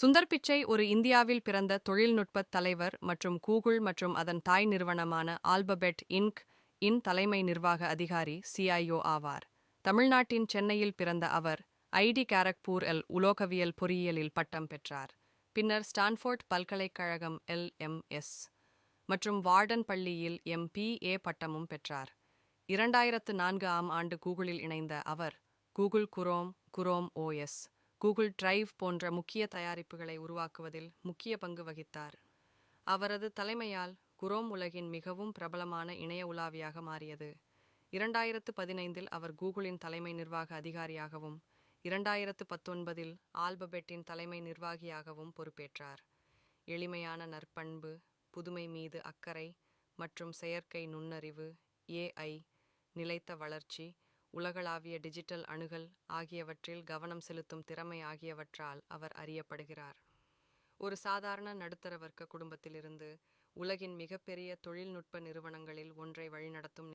சுந்தர் பிச்சை ஒரு இந்தியாவில் பிறந்த தொழில்நுட்ப தலைவர் மற்றும் கூகுள் மற்றும் அதன் தாய் நிறுவனமான ஆல்பபெட் இன்க் இன் தலைமை நிர்வாக அதிகாரி CIO ஆவார். தமிழ்நாட்டின் சென்னையில் பிறந்த அவர் ஐடி காரக்பூர் உலோகவியல் பொறியியலில் பட்டம் பெற்றார். பின்னர் ஸ்டான்ஃபோர்ட் பல்கலைக்கழகம் LMS மற்றும் வார்டன் பள்ளியில் MPA பட்டமும் பெற்றார். 2004 ஆண்டு கூகுளில் இணைந்த அவர் Google Chrome OS, Google drive போன்ற முக்கிய தயாரிப்புகளை உருவாக்குவதில் முக்கிய பங்கு வகித்தார். அவரது தலைமையால் குரோம் உலகின் மிகவும் பிரபலமான இணைய உலாவியாக மாறியது. 2015 அவர் கூகுளின் தலைமை நிர்வாக அதிகாரியாகவும் 2019 ஆல்பபெட்டின் தலைமை நிர்வாகியாகவும் பொறுப்பேற்றார். எளிமையான நற்பண்பு, புதுமை மீது அக்கறை மற்றும் செயற்கை நுண்ணறிவு AI, நிலைத்த வளர்ச்சி, உலகளாவிய டிஜிட்டல் அணுகல் ஆகியவற்றில் கவனம் செலுத்தும் திறமை ஆகியவற்றால் அவர் அறியப்படுகிறார். ஒரு சாதாரண நடுத்தர வர்க்க குடும்பத்திலிருந்து உலகின் மிகப்பெரிய தொழில்நுட்ப நிறுவனங்களில் ஒன்றை வழிநடத்தும்